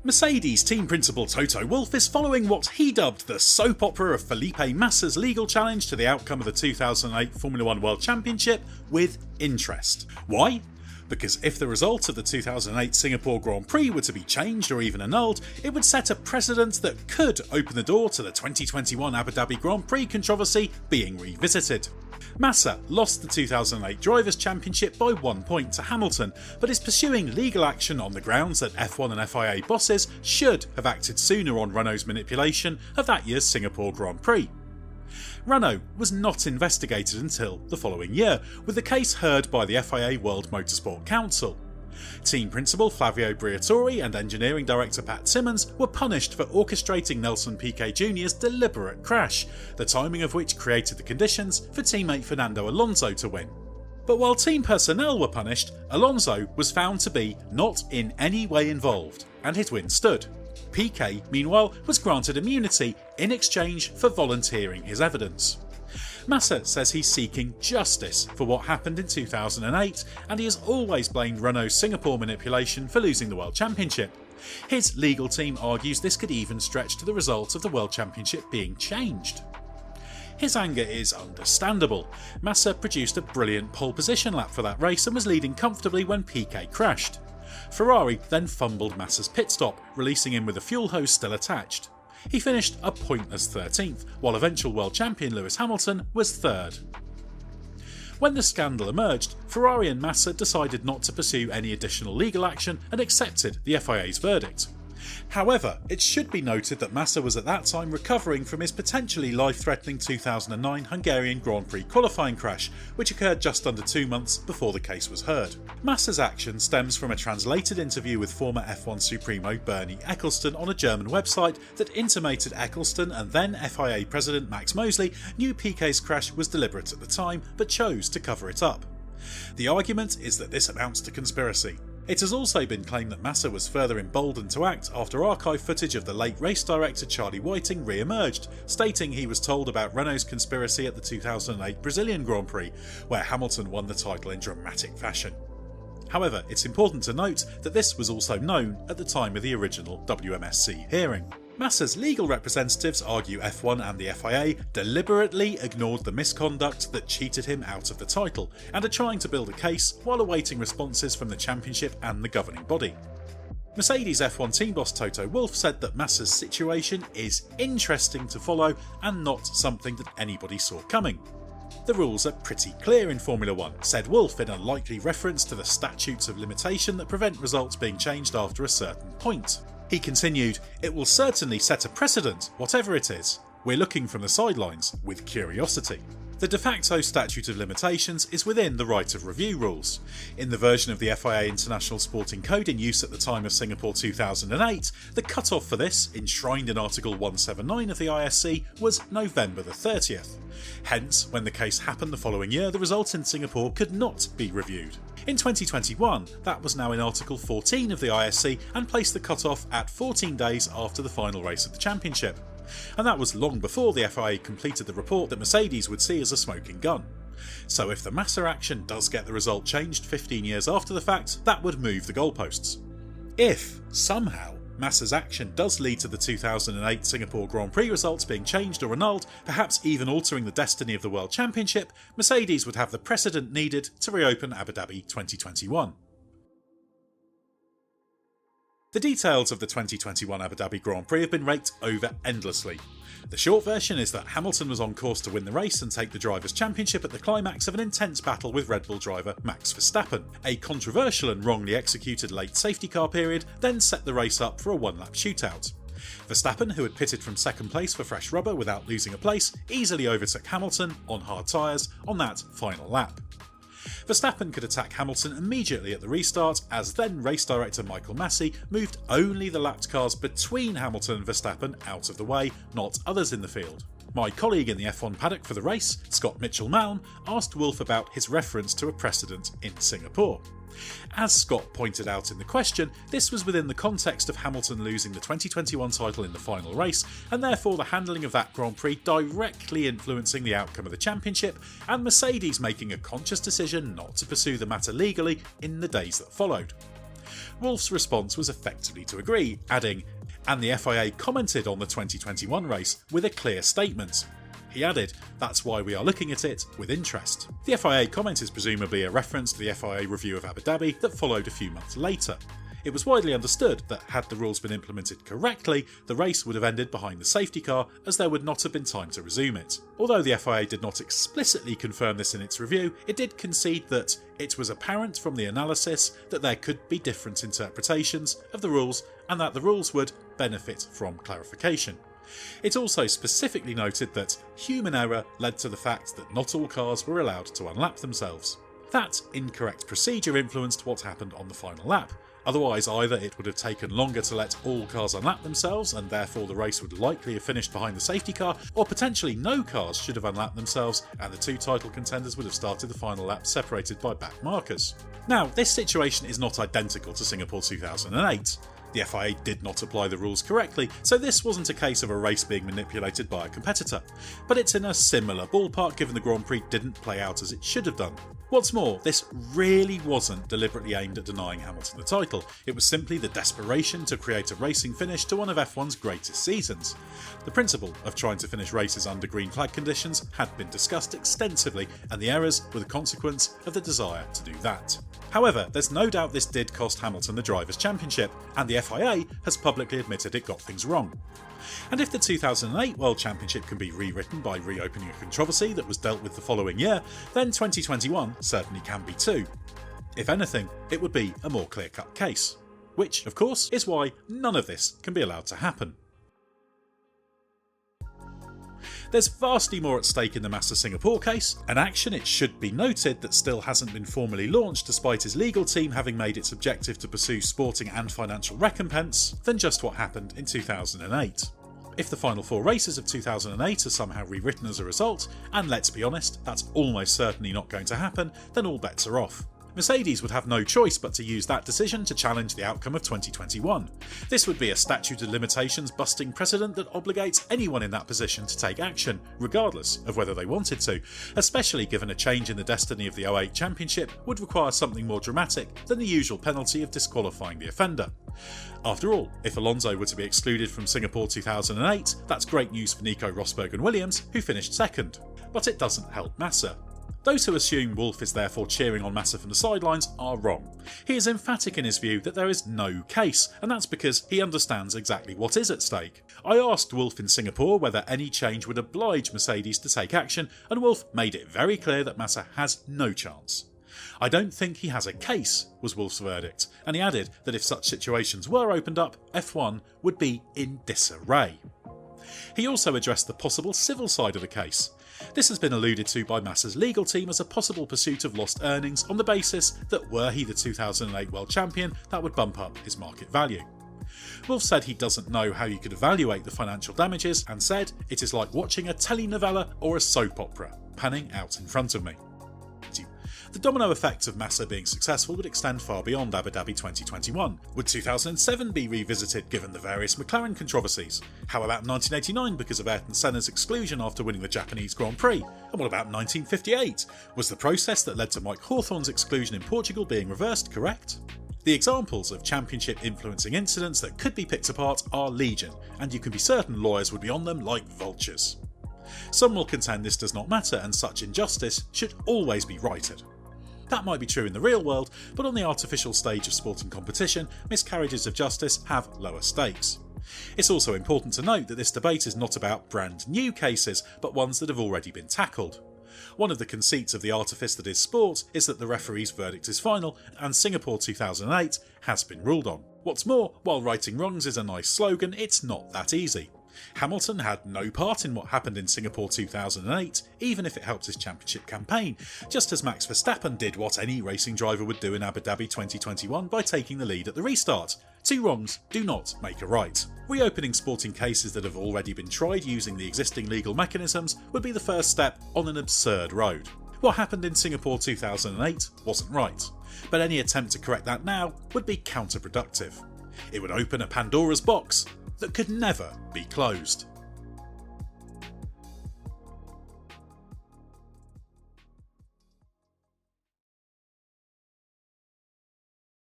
Mercedes team principal Toto Wolff is following what he dubbed the soap opera of Felipe Massa's legal challenge to the outcome of the 2008 Formula 1 World Championship with interest. Why? Because if the result of the 2008 Singapore Grand Prix were to be changed or even annulled, it would set a precedent that could open the door to the 2021 Abu Dhabi Grand Prix controversy being revisited. Massa lost the 2008 Drivers' Championship by 1 point to Hamilton, but is pursuing legal action on the grounds that F1 and FIA bosses should have acted sooner on Renault's manipulation of that year's Singapore Grand Prix. Renault was not investigated until the following year, with the case heard by the FIA World Motorsport Council. Team principal Flavio Briatore and engineering director Pat Simmons were punished for orchestrating Nelson Piquet Jr.'s deliberate crash, the timing of which created the conditions for teammate Fernando Alonso to win. But while team personnel were punished, Alonso was found to be not in any way involved, and his win stood. Piquet, meanwhile, was granted immunity in exchange for volunteering his evidence. Massa says he's seeking justice for what happened in 2008, and he has always blamed Renault's Singapore manipulation for losing the World Championship. His legal team argues this could even stretch to the result of the World Championship being changed. His anger is understandable. Massa produced a brilliant pole position lap for that race and was leading comfortably when Piquet crashed. Ferrari then fumbled Massa's pit stop, releasing him with the fuel hose still attached. He finished a pointless 13th, while eventual world champion Lewis Hamilton was 3rd. When the scandal emerged, Ferrari and Massa decided not to pursue any additional legal action and accepted the FIA's verdict. However, it should be noted that Massa was at that time recovering from his potentially life-threatening 2009 Hungarian Grand Prix qualifying crash, which occurred just under 2 months before the case was heard. Massa's action stems from a translated interview with former F1 Supremo Bernie Ecclestone on a German website that intimated Ecclestone and then FIA President Max Mosley knew Piquet's crash was deliberate at the time but chose to cover it up. The argument is that this amounts to conspiracy. It has also been claimed that Massa was further emboldened to act after archive footage of the late race director Charlie Whiting re-emerged, stating he was told about Renault's conspiracy at the 2008 Brazilian Grand Prix, where Hamilton won the title in dramatic fashion. However, it's important to note that this was also known at the time of the original WMSC hearing. Massa's legal representatives argue F1 and the FIA deliberately ignored the misconduct that cheated him out of the title, and are trying to build a case while awaiting responses from the championship and the governing body. Mercedes F1 team boss Toto Wolff said that Massa's situation is interesting to follow and not something that anybody saw coming. The rules are pretty clear in Formula 1, said Wolff in a likely reference to the statutes of limitation that prevent results being changed after a certain point. He continued, "It will certainly set a precedent, whatever it is. We're looking from the sidelines with curiosity." The de facto statute of limitations is within the right of review rules. In the version of the FIA International Sporting Code in use at the time of Singapore 2008, the cut-off for this, enshrined in Article 179 of the ISC, was November the 30th. Hence, when the case happened the following year, the result in Singapore could not be reviewed. In 2021, that was now in Article 14 of the ISC and placed the cut-off at 14 days after the final race of the championship. And that was long before the FIA completed the report that Mercedes would see as a smoking gun. So if the Massa action does get the result changed 15 years after the fact, that would move the goalposts. If, somehow, Massa's action does lead to the 2008 Singapore Grand Prix results being changed or annulled, perhaps even altering the destiny of the World Championship, Mercedes would have the precedent needed to reopen Abu Dhabi 2021. The details of the 2021 Abu Dhabi Grand Prix have been raked over endlessly. The short version is that Hamilton was on course to win the race and take the Drivers' Championship at the climax of an intense battle with Red Bull driver Max Verstappen. A controversial and wrongly executed late safety car period then set the race up for a one-lap shootout. Verstappen, who had pitted from second place for fresh rubber without losing a place, easily overtook Hamilton on hard tyres on that final lap. Verstappen could attack Hamilton immediately at the restart, as then race director Michael Masi moved only the lapped cars between Hamilton and Verstappen out of the way, not others in the field. My colleague in the F1 paddock for the race, Scott Mitchell-Malm, asked Wolff about his reference to a precedent in Singapore. As Scott pointed out in the question, this was within the context of Hamilton losing the 2021 title in the final race, and therefore the handling of that Grand Prix directly influencing the outcome of the championship, and Mercedes making a conscious decision not to pursue the matter legally in the days that followed. Wolff's response was effectively to agree, adding, "And the FIA commented on the 2021 race with a clear statement." He added, "That's why we are looking at it with interest." The FIA comment is presumably a reference to the FIA review of Abu Dhabi that followed a few months later. It was widely understood that had the rules been implemented correctly, the race would have ended behind the safety car, as there would not have been time to resume it. Although the FIA did not explicitly confirm this in its review, it did concede that it was apparent from the analysis that there could be different interpretations of the rules and that the rules would benefit from clarification. It also specifically noted that human error led to the fact that not all cars were allowed to unlap themselves. That incorrect procedure influenced what happened on the final lap. Otherwise, either it would have taken longer to let all cars unlap themselves and therefore the race would likely have finished behind the safety car, or potentially no cars should have unlapped themselves and the two title contenders would have started the final lap separated by back markers. Now, this situation is not identical to Singapore 2008. The FIA did not apply the rules correctly, so this wasn't a case of a race being manipulated by a competitor. But it's in a similar ballpark given the Grand Prix didn't play out as it should have done. What's more, this really wasn't deliberately aimed at denying Hamilton the title, it was simply the desperation to create a racing finish to one of F1's greatest seasons. The principle of trying to finish races under green flag conditions had been discussed extensively, and the errors were the consequence of the desire to do that. However, there's no doubt this did cost Hamilton the Drivers' Championship, and the FIA has publicly admitted it got things wrong. And if the 2008 World Championship can be rewritten by reopening a controversy that was dealt with the following year, then 2021 certainly can be too. If anything, it would be a more clear-cut case. Which, of course, is why none of this can be allowed to happen. There's vastly more at stake in the Massa Singapore case, an action it should be noted that still hasn't been formally launched despite his legal team having made its objective to pursue sporting and financial recompense, than just what happened in 2008. If the final four races of 2008 are somehow rewritten as a result, and let's be honest, that's almost certainly not going to happen, then all bets are off. Mercedes would have no choice but to use that decision to challenge the outcome of 2021. This would be a statute of limitations busting precedent that obligates anyone in that position to take action, regardless of whether they wanted to, especially given a change in the destiny of the 08 Championship would require something more dramatic than the usual penalty of disqualifying the offender. After all, if Alonso were to be excluded from Singapore 2008, that's great news for Nico Rosberg and Williams, who finished second. But it doesn't help Massa. Those who assume Wolff is therefore cheering on Massa from the sidelines are wrong. He is emphatic in his view that there is no case, and that's because he understands exactly what is at stake. I asked Wolff in Singapore whether any change would oblige Mercedes to take action, and Wolff made it very clear that Massa has no chance. "I don't think he has a case," was Wolff's verdict, and he added that if such situations were opened up, F1 would be in disarray. He also addressed the possible civil side of the case. This has been alluded to by Massa's legal team as a possible pursuit of lost earnings on the basis that were he the 2008 World Champion, that would bump up his market value. Wolff said he doesn't know how you could evaluate the financial damages and said, "It is like watching a telenovela or a soap opera, panning out in front of me." The domino effect of Massa being successful would extend far beyond Abu Dhabi 2021. Would 2007 be revisited given the various McLaren controversies? How about 1989 because of Ayrton Senna's exclusion after winning the Japanese Grand Prix? And what about 1958? Was the process that led to Mike Hawthorne's exclusion in Portugal being reversed correct? The examples of championship influencing incidents that could be picked apart are legion, and you can be certain lawyers would be on them like vultures. Some will contend this does not matter and such injustice should always be righted. That might be true in the real world, but on the artificial stage of sporting competition, miscarriages of justice have lower stakes. It's also important to note that this debate is not about brand new cases, but ones that have already been tackled. One of the conceits of the artifice that is sport is that the referee's verdict is final, and Singapore 2008 has been ruled on. What's more, while righting wrongs is a nice slogan, it's not that easy. Hamilton had no part in what happened in Singapore 2008, even if it helped his championship campaign, just as Max Verstappen did what any racing driver would do in Abu Dhabi 2021 by taking the lead at the restart. Two wrongs do not make a right. Reopening sporting cases that have already been tried using the existing legal mechanisms would be the first step on an absurd road. What happened in Singapore 2008 wasn't right, but any attempt to correct that now would be counterproductive. It would open a Pandora's box that could never be closed.